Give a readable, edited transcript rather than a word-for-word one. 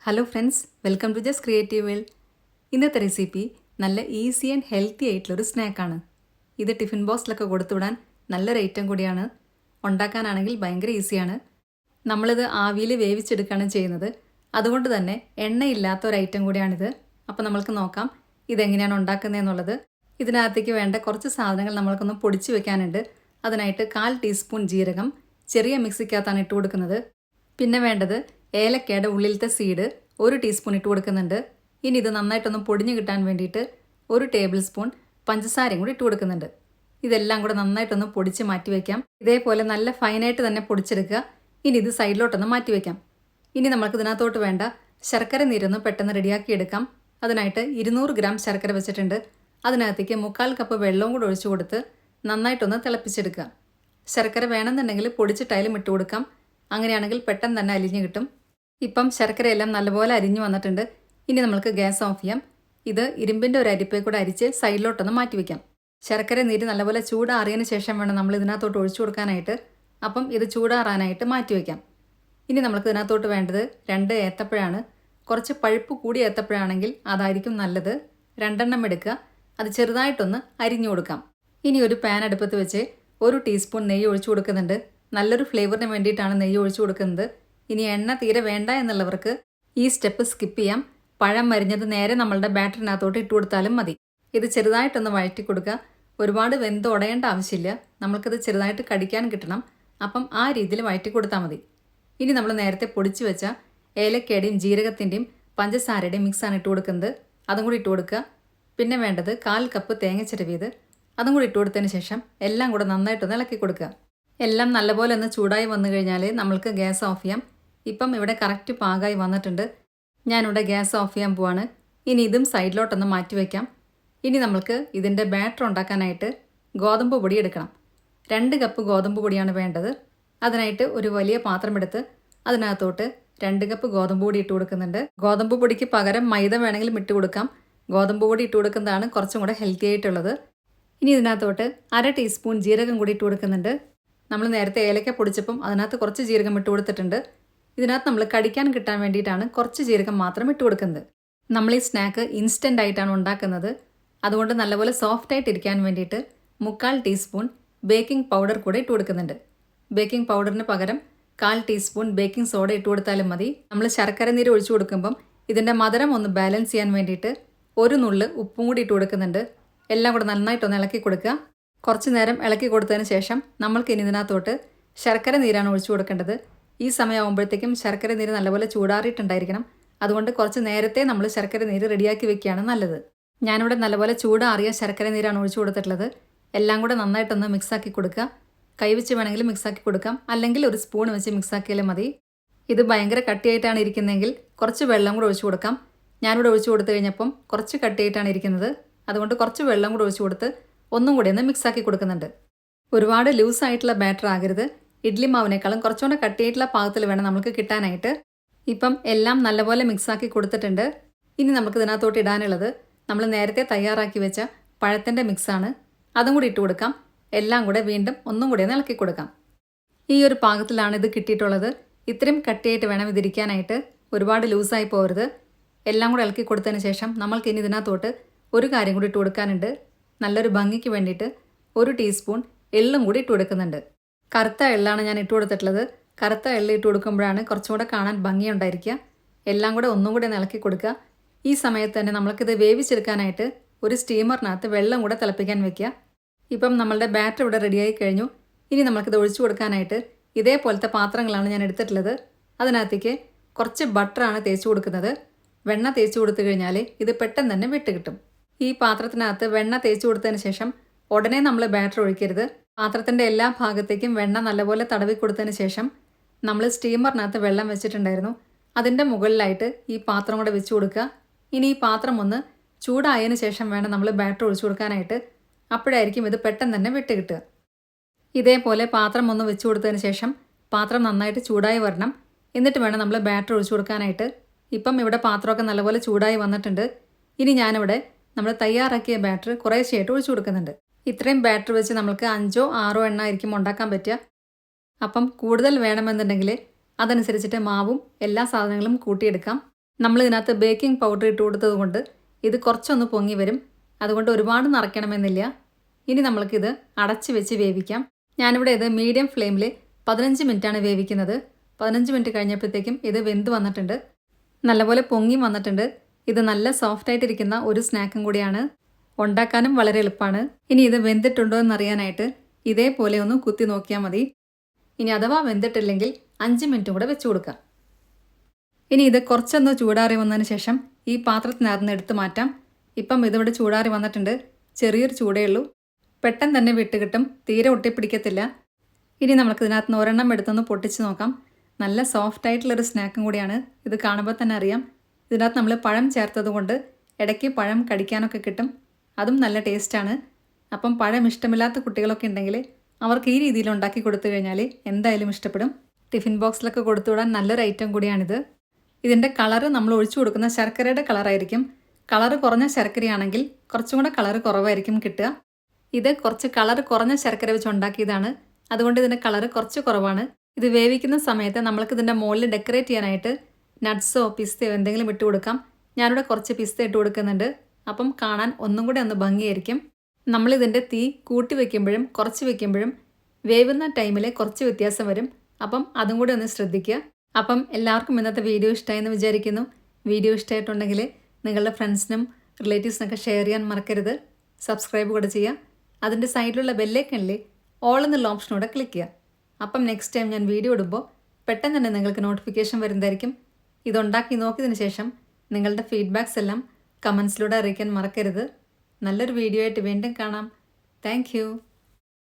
Hello friends, welcome to Jas creative world. ഇന്നത്തെ recipe നല്ല easy and healthy ആയിട്ടുള്ളൊരു സ്നാക്കാണ്. ഇത് ടിഫിൻ ബോക്സിലൊക്കെ കൊടുത്തുവിടാൻ നല്ലൊരു ഐറ്റം കൂടിയാണ്. ഉണ്ടാക്കാനാണെങ്കിൽ ഭയങ്കര ഈസിയാണ്. നമ്മളിത് ആവിയിൽ വേവിച്ചെടുക്കുകയാണ് ചെയ്യുന്നത്. അതുകൊണ്ട് തന്നെ എണ്ണയില്ലാത്ത ഒരു ഐറ്റം കൂടിയാണിത്. അപ്പോൾ നമ്മൾക്ക് നോക്കാം ഇതെങ്ങനെയാണ് ഉണ്ടാക്കുന്നതെന്നുള്ളത്. ഇതിനകത്തേക്ക് വേണ്ട കുറച്ച് സാധനങ്ങൾ നമ്മൾക്കൊന്ന് പൊടിച്ച് വെക്കാനുണ്ട്. അതിനായിട്ട് 1/4 ടീസ്പൂൺ ജീരകം ചെറിയ മിക്സിക്കകത്താണ് ഇട്ട് കൊടുക്കുന്നത്. പിന്നെ വേണ്ടത് ഏലക്കയുടെ ഉള്ളിലത്തെ സീഡ് 1 ടീസ്പൂൺ ഇട്ട് കൊടുക്കുന്നുണ്ട്. ഇനി ഇത് നന്നായിട്ടൊന്ന് പൊടിഞ്ഞ് കിട്ടാൻ വേണ്ടിയിട്ട് 1 ടേബിൾ സ്പൂൺ പഞ്ചസാരയും കൂടി ഇട്ട് കൊടുക്കുന്നുണ്ട്. ഇതെല്ലാം കൂടെ നന്നായിട്ടൊന്ന് പൊടിച്ച് മാറ്റി വയ്ക്കാം. ഇതേപോലെ നല്ല ഫൈനായിട്ട് തന്നെ പൊടിച്ചെടുക്കുക. ഇനി ഇത് സൈഡിലോട്ടൊന്ന് മാറ്റി വയ്ക്കാം. ഇനി നമുക്ക് ഇതിനകത്തോട്ട് വേണ്ട ശർക്കര നീരൊന്ന് പെട്ടെന്ന് റെഡിയാക്കി എടുക്കാം. അതിനായിട്ട് 200 ഗ്രാം ശർക്കര വെച്ചിട്ടുണ്ട്. അതിനകത്തേക്ക് 1/4 കപ്പ് വെള്ളവും കൂടെ ഒഴിച്ചു കൊടുത്ത് നന്നായിട്ടൊന്ന് തിളപ്പിച്ചെടുക്കുക. ശർക്കര വേണമെന്നുണ്ടെങ്കിൽ പൊടിച്ചിട്ടായാലും ഇട്ട് കൊടുക്കാം. അങ്ങനെയാണെങ്കിൽ പെട്ടെന്ന് തന്നെ അലിഞ്ഞ് കിട്ടും. ഇപ്പം ശർക്കരയെല്ലാം നല്ലപോലെ അരിഞ്ഞു വന്നിട്ടുണ്ട്. ഇനി നമുക്ക് ഗ്യാസ് ഓഫ് ചെയ്യാം. ഇത് ഇരുമ്പിൻ്റെ ഒരു അരിപ്പേ കൂടെ അരിച്ച് സൈഡിലോട്ടൊന്ന് മാറ്റി വയ്ക്കാം. ശർക്കര നീര് നല്ലപോലെ ചൂടാറിയതിന് ശേഷം വേണം നമ്മൾ ഇതിനകത്തോട്ട് ഒഴിച്ചു കൊടുക്കാനായിട്ട്. അപ്പം ഇത് ചൂടാറാനായിട്ട് മാറ്റി വയ്ക്കാം. ഇനി നമുക്ക് ഇതിനകത്തോട്ട് വേണ്ടത് 2 ഏത്തപ്പഴമാണ്. കുറച്ച് പഴുപ്പ് കൂടിയ ഏത്തപ്പഴമാണെങ്കിൽ അതായിരിക്കും നല്ലത്. 2 എണ്ണം എടുക്കുക. അത് ചെറുതായിട്ടൊന്ന് അരിഞ്ഞു കൊടുക്കാം. ഇനി ഒരു പാൻ അടുപ്പത്ത് വെച്ച് 1 ടീസ്പൂൺ നെയ്യ് ഒഴിച്ചു കൊടുക്കുന്നുണ്ട്. നല്ലൊരു ഫ്ലേവറിന് വേണ്ടിയിട്ടാണ് നെയ്യ് ഒഴിച്ചു കൊടുക്കുന്നത്. ഇനി എണ്ണ തീരെ വേണ്ട എന്നുള്ളവർക്ക് ഈ സ്റ്റെപ്പ് സ്കിപ്പ് ചെയ്യാം. പഴം മരിഞ്ഞത് നേരെ നമ്മളുടെ ബാറ്ററിനകത്തോട്ട് ഇട്ട് കൊടുത്താലും മതി. ഇത് ചെറുതായിട്ടൊന്ന് വഴറ്റി കൊടുക്കുക. ഒരുപാട് വെന്ത് ഉടയേണ്ട ആവശ്യമില്ല. നമ്മൾക്കിത് ചെറുതായിട്ട് കടിക്കാൻ കിട്ടണം. അപ്പം ആ രീതിയിൽ വഴറ്റി കൊടുത്താൽ മതി. ഇനി നമ്മൾ നേരത്തെ പൊടിച്ചു വെച്ച ഏലക്കയുടെയും ജീരകത്തിൻ്റെയും പഞ്ചസാരയുടെയും മിക്സാണ് ഇട്ട് കൊടുക്കുന്നത്. അതും കൂടി ഇട്ട് കൊടുക്കുക. പിന്നെ വേണ്ടത് 1/4 കപ്പ് തേങ്ങ ചിരവിയത്. അതും കൂടി ഇട്ട് കൊടുത്തതിന് ശേഷം എല്ലാം കൂടെ നന്നായിട്ടൊന്ന് ഇളക്കി കൊടുക്കുക. എല്ലാം നല്ലപോലെ ഒന്ന് ചൂടായി വന്നു കഴിഞ്ഞാൽ നമ്മൾക്ക് ഗ്യാസ് ഓഫ് ചെയ്യാം. ഇപ്പം ഇവിടെ കറക്റ്റ് പാകമായി വന്നിട്ടുണ്ട്. ഞാനിവിടെ ഗ്യാസ് ഓഫ് ചെയ്യാൻ പോവാണ്. ഇനി ഇതും സൈഡിലോട്ടൊന്ന് മാറ്റി വയ്ക്കാം. ഇനി നമ്മൾക്ക് ഇതിൻ്റെ ബാറ്റർ ഉണ്ടാക്കാനായിട്ട് ഗോതമ്പ് പൊടി എടുക്കണം. 2 കപ്പ് ഗോതമ്പ് പൊടിയാണ് വേണ്ടത്. അതിനായിട്ട് ഒരു വലിയ പാത്രം എടുത്ത് അതിനകത്തോട്ട് 2 കപ്പ് ഗോതമ്പ് പൊടി ഇട്ട് കൊടുക്കുന്നുണ്ട്. ഗോതമ്പ് പൊടിക്ക് പകരം മൈദ വേണമെങ്കിലും ഇട്ട് കൊടുക്കാം. ഗോതമ്പ് പൊടി ഇട്ട് കൊടുക്കുന്നതാണ് കുറച്ചും കൂടെ ഹെൽത്തി ആയിട്ടുള്ളത്. ഇനി ഇതിനകത്തോട്ട് 1/2 ടീസ്പൂൺ ജീരകം കൂടി ഇട്ട് കൊടുക്കുന്നുണ്ട്. നമ്മൾ നേരത്തെ ഏലക്ക പൊടിച്ചപ്പം അതിനകത്ത് കുറച്ച് ജീരകം ഇട്ട് കൊടുത്തിട്ടുണ്ട്. ഇതിനകത്ത് നമ്മൾ കടിക്കാൻ കിട്ടാൻ വേണ്ടിയിട്ടാണ് കുറച്ച് ജീരകം മാത്രം ഇട്ട് കൊടുക്കുന്നത്. നമ്മൾ ഈ സ്നാക്ക് ഇൻസ്റ്റൻ്റ് ആയിട്ടാണ് ഉണ്ടാക്കുന്നത്. അതുകൊണ്ട് നല്ലപോലെ സോഫ്റ്റ് ഇരിക്കാൻ വേണ്ടിയിട്ട് 1/4 ടീസ്പൂൺ ബേക്കിംഗ് പൗഡർ കൂടെ ഇട്ട് കൊടുക്കുന്നുണ്ട്. ബേക്കിംഗ് പൗഡറിന് പകരം 1/4 ടീസ്പൂൺ ബേക്കിംഗ് സോഡ ഇട്ട് കൊടുത്താലും മതി. നമ്മൾ ശർക്കര നീര് ഒഴിച്ചു കൊടുക്കുമ്പം ഇതിൻ്റെ മധുരം ഒന്ന് ബാലൻസ് ചെയ്യാൻ വേണ്ടിയിട്ട് 1 നുള്ള് ഉപ്പും കൂടി ഇട്ട് കൊടുക്കുന്നുണ്ട്. എല്ലാം കൂടെ നന്നായിട്ടൊന്ന് ഇളക്കി കൊടുക്കുക. കുറച്ച് നേരം ഇളക്കി കൊടുത്തതിന് ശേഷം നമ്മൾക്ക് ഇനി ഇതിനകത്തോട്ട് ശർക്കര നീരാണ് ഒഴിച്ചു കൊടുക്കേണ്ടത്. ഈ സമയമാകുമ്പോഴത്തേക്കും ശർക്കര നീര് നല്ലപോലെ ചൂടാറിയിട്ടുണ്ടായിരിക്കണം. അതുകൊണ്ട് കുറച്ച് നേരത്തെ നമ്മൾ ശർക്കര നീര് റെഡിയാക്കി വെക്കുകയാണ് നല്ലത്. ഞാനിവിടെ നല്ലപോലെ ചൂടാറിയ ശർക്കര നീരാണ് ഒഴിച്ചു കൊടുത്തിട്ടുള്ളത്. എല്ലാം കൂടെ നന്നായിട്ടൊന്ന് മിക്സാക്കി കൊടുക്കുക. കൈവച്ച് വേണമെങ്കിൽ മിക്സാക്കി കൊടുക്കാം, അല്ലെങ്കിൽ ഒരു സ്പൂൺ വെച്ച് മിക്സാക്കിയാലും മതി. ഇത് ഭയങ്കര കട്ടിയായിട്ടാണ് ഇരിക്കുന്നതെങ്കിൽ കുറച്ച് വെള്ളം കൂടെ ഒഴിച്ചു കൊടുക്കാം. ഞാനിവിടെ ഒഴിച്ചു കൊടുത്തു കഴിഞ്ഞപ്പം കുറച്ച് കട്ടിയായിട്ടാണ് ഇരിക്കുന്നത്. അതുകൊണ്ട് കുറച്ച് വെള്ളം കൂടെ ഒഴിച്ചു കൊടുത്ത് ഒന്നും കൂടി ഒന്ന് മിക്സാക്കി കൊടുക്കുന്നുണ്ട്. ഒരുപാട് ലൂസായിട്ടുള്ള ബാറ്റർ ആകരുത്. ഇഡ്ലി മാവിനേക്കാളും കുറച്ചുകൂടെ കട്ടിയായിട്ടുള്ള പാകത്തിൽ വേണം നമുക്ക് കിട്ടാനായിട്ട്. ഇപ്പം എല്ലാം നല്ലപോലെ മിക്സാക്കി കൊടുത്തിട്ടുണ്ട്. ഇനി നമുക്ക് ഇതിനകത്തോട്ട് ഇടാനുള്ളത് നമ്മൾ നേരത്തെ തയ്യാറാക്കി വെച്ച പഴത്തിൻ്റെ മിക്സാണ്. അതും കൂടി ഇട്ട് കൊടുക്കാം. എല്ലാം കൂടെ വീണ്ടും ഒന്നും കൂടി ഒന്ന് ഇളക്കി കൊടുക്കാം. ഈ ഒരു പാകത്തിലാണ് ഇത് കിട്ടിയിട്ടുള്ളത്. ഇത്രയും കട്ടിയായിട്ട് വേണം ഇതിരിക്കാനായിട്ട്. ഒരുപാട് ലൂസായി പോകരുത്. എല്ലാം കൂടെ ഇളക്കി കൊടുത്തതിന് ശേഷം നമ്മൾക്ക് ഇനി ഇതിനകത്തോട്ട് ഒരു കാര്യം കൂടി ഇട്ട് കൊടുക്കാനുണ്ട്. നല്ലൊരു ഭംഗിക്ക് വേണ്ടിയിട്ട് 1 ടീസ്പൂൺ എള്ളും കൂടി ഇട്ട് കൊടുക്കുന്നുണ്ട്. കറുത്ത എള്ളാണ് ഞാൻ ഇട്ട് കൊടുത്തിട്ടുള്ളത്. കറുത്ത എള്ള് ഇട്ട് കൊടുക്കുമ്പോഴാണ് കുറച്ചും കൂടെ കാണാൻ ഭംഗിയുണ്ടായിരിക്കുക. എല്ലാം കൂടെ ഒന്നും കൂടി ഇളക്കി കൊടുക്കുക. ഈ സമയത്ത് തന്നെ നമ്മൾക്കിത് വേവിച്ചെടുക്കാനായിട്ട് ഒരു സ്റ്റീമറിനകത്ത് വെള്ളം കൂടെ തിളപ്പിക്കാൻ വെക്കുക. ഇപ്പം നമ്മളുടെ ബാറ്റർ ഇവിടെ റെഡിയായി കഴിഞ്ഞു. ഇനി നമുക്കിത് ഒഴിച്ചു കൊടുക്കാനായിട്ട് ഇതേപോലത്തെ പാത്രങ്ങളാണ് ഞാൻ എടുത്തിട്ടുള്ളത്. അതിനകത്തേക്ക് കുറച്ച് ബട്ടറാണ് തേച്ച് കൊടുക്കുന്നത്. വെണ്ണ തേച്ച് കൊടുത്തു കഴിഞ്ഞാൽ ഇത് പെട്ടെന്ന് തന്നെ വിട്ട് കിട്ടും. ഈ പാത്രത്തിനകത്ത് വെണ്ണ തേച്ച് കൊടുത്തതിന് ശേഷം ഉടനെ നമ്മൾ ബാറ്റർ ഒഴിക്കരുത്. പാത്രത്തിൻ്റെ എല്ലാ ഭാഗത്തേക്കും വെണ്ണ നല്ലപോലെ തടവി കൊടുത്തതിന് ശേഷം നമ്മൾ സ്റ്റീമറിനകത്ത് വെള്ളം വെച്ചിട്ടുണ്ടായിരുന്നു. അതിൻ്റെ മുകളിലായിട്ട് ഈ പാത്രം കൂടെ വെച്ച് കൊടുക്കുക. ഇനി ഈ പാത്രം ഒന്ന് ചൂടായതിന് ശേഷം വേണം നമ്മൾ ബാറ്റർ ഒഴിച്ചു കൊടുക്കാനായിട്ട്. അപ്പോഴായിരിക്കും ഇത് പെട്ടെന്ന് തന്നെ വിട്ട് കിട്ടുക. ഇതേപോലെ പാത്രം ഒന്ന് വെച്ച് കൊടുത്തതിന് ശേഷം പാത്രം നന്നായിട്ട് ചൂടായി വരണം. എന്നിട്ട് വേണം നമ്മൾ ബാറ്റർ ഒഴിച്ചു കൊടുക്കാനായിട്ട്. ഇപ്പം ഇവിടെ പാത്രമൊക്കെ നല്ലപോലെ ചൂടായി വന്നിട്ടുണ്ട്. ഇനി ഞാനിവിടെ നമ്മൾ തയ്യാറാക്കിയ ബാറ്റർ കുറേശ്ശെയായിട്ട് ഒഴിച്ചു കൊടുക്കുന്നുണ്ട്. ഇത്രയും ബാറ്റർ വെച്ച് നമുക്ക് 5 or 6 എണ്ണ ആയിരിക്കും ഉണ്ടാക്കാൻ പറ്റുക. അപ്പം കൂടുതൽ വേണമെന്നുണ്ടെങ്കിൽ അതനുസരിച്ചിട്ട് മാവും എല്ലാ സാധനങ്ങളും കൂട്ടിയെടുക്കാം. നമ്മൾ ഇതിനകത്ത് ബേക്കിംഗ് പൗഡർ ഇട്ട് കൊടുത്തത് കൊണ്ട് ഇത് കുറച്ചൊന്ന് പൊങ്ങി വരും. അതുകൊണ്ട് ഒരുപാട് നിറയ്ക്കണമെന്നില്ല. ഇനി നമ്മൾക്കിത് അടച്ച് വെച്ച് വേവിക്കാം. ഞാനിവിടെ ഇത് മീഡിയം ഫ്ലെയിമിൽ 15 മിനിറ്റാണ് വേവിക്കുന്നത്. 15 മിനിറ്റ് കഴിഞ്ഞപ്പോഴത്തേക്കും ഇത് വെന്ത് വന്നിട്ടുണ്ട്. നല്ലപോലെ പൊങ്ങി വന്നിട്ടുണ്ട്. ഇത് നല്ല സോഫ്റ്റായിട്ടിരിക്കുന്ന ഒരു സ്നാക്കും കൂടിയാണ്. ഉണ്ടാക്കാനും വളരെ എളുപ്പമാണ്. ഇനി ഇത് വെന്തിട്ടുണ്ടോ എന്നറിയാനായിട്ട് ഇതേപോലെ ഒന്ന് കുത്തി നോക്കിയാൽ മതി. ഇനി അഥവാ വെന്തിട്ടില്ലെങ്കിൽ 5 മിനിറ്റും കൂടെ വെച്ച് കൊടുക്കാം. ഇനി ഇത് കുറച്ചൊന്ന് ചൂടാറി വന്നതിന് ശേഷം ഈ പാത്രത്തിനകത്ത് എടുത്ത് മാറ്റാം. ഇപ്പം ഇതിവിടെ ചൂടാറി വന്നിട്ടുണ്ട്. ചെറിയൊരു ചൂടേ ഉള്ളൂ. പെട്ടെന്ന് തന്നെ വിട്ട് കിട്ടും. തീരെ ഒട്ടിപ്പിടിക്കത്തില്ല. ഇനി നമുക്ക് ഇതിനകത്ത് നിന്ന് ഒരെണ്ണം എടുത്തൊന്ന് പൊട്ടിച്ച് നോക്കാം. നല്ല സോഫ്റ്റ് ആയിട്ടുള്ളൊരു സ്നാക്കും കൂടിയാണ്. ഇത് കാണുമ്പോൾ തന്നെ അറിയാം. ഇതിനകത്ത് നമ്മൾ പഴം ചേർത്തത് കൊണ്ട് ഇടയ്ക്ക് പഴം കടിക്കാനൊക്കെ കിട്ടും. അതും നല്ല ടേസ്റ്റാണ്. അപ്പം പഴം ഇഷ്ടമില്ലാത്ത കുട്ടികളൊക്കെ ഉണ്ടെങ്കിൽ അവർക്ക് ഈ രീതിയിൽ ഉണ്ടാക്കി കൊടുത്തു കഴിഞ്ഞാൽ എന്തായാലും ഇഷ്ടപ്പെടും. ടിഫിൻ ബോക്സിലൊക്കെ കൊടുത്തുവിടാൻ നല്ലൊരു ഐറ്റം കൂടിയാണിത്. ഇതിൻ്റെ കളറ് നമ്മൾ ഒഴിച്ചു കൊടുക്കുന്ന ശർക്കരയുടെ കളറായിരിക്കും. കളറ് കുറഞ്ഞ ശർക്കരയാണെങ്കിൽ കുറച്ചും കൂടെ കളറ് കുറവായിരിക്കും കിട്ടുക. ഇത് കുറച്ച് കളറ് കുറഞ്ഞ ശർക്കര വെച്ച് ഉണ്ടാക്കിയതാണ്. അതുകൊണ്ട് ഇതിൻ്റെ കളറ് കുറച്ച് കുറവാണ്. ഇത് വേവിക്കുന്ന സമയത്ത് നമ്മൾക്ക് ഇതിൻ്റെ മുകളിൽ ഡെക്കറേറ്റ് ചെയ്യാനായിട്ട് നട്ട്സോ പിസ്തയോ എന്തെങ്കിലും ഇട്ട് കൊടുക്കാം. ഞാനിവിടെ കുറച്ച് പിസ്ത ഇട്ട് കൊടുക്കുന്നുണ്ട്. അപ്പം കാണാൻ ഒന്നും കൂടെ ഒന്ന് ഭംഗിയായിരിക്കും. നമ്മളിതിൻ്റെ തീ കൂട്ടി വയ്ക്കുമ്പോഴും കുറച്ച് വയ്ക്കുമ്പോഴും വേവുന്ന ടൈമിൽ കുറച്ച് വ്യത്യാസം വരും. അപ്പം അതും കൂടി ഒന്ന് ശ്രദ്ധിക്കുക. അപ്പം എല്ലാവർക്കും ഇന്നത്തെ വീഡിയോ ഇഷ്ടമായെന്ന് വിചാരിക്കുന്നു. വീഡിയോ ഇഷ്ടമായിട്ടുണ്ടെങ്കിൽ നിങ്ങളുടെ ഫ്രണ്ട്സിനും റിലേറ്റീവ്സിനൊക്കെ ഷെയർ ചെയ്യാൻ മറക്കരുത്. സബ്സ്ക്രൈബ് കൂടെ ചെയ്യുക. അതിൻ്റെ സൈഡിലുള്ള ബെല്ലൈക്കണിൽ ഓൾ എന്നുള്ള ഓപ്ഷനോടെ ക്ലിക്ക് ചെയ്യുക. അപ്പം നെക്സ്റ്റ് ടൈം ഞാൻ വീഡിയോ ഇടുമ്പോൾ പെട്ടെന്ന് തന്നെ നിങ്ങൾക്ക് നോട്ടിഫിക്കേഷൻ വരുന്നതായിരിക്കും. ഇതുണ്ടാക്കി നോക്കിയതിന് ശേഷം നിങ്ങളുടെ ഫീഡ്ബാക്സ് എല്ലാം കമൻസിലൂടെ അറിയിക്കാൻ മറക്കരുത്. നല്ലൊരു വീഡിയോ ആയിട്ട് വീണ്ടും കാണാം. താങ്ക്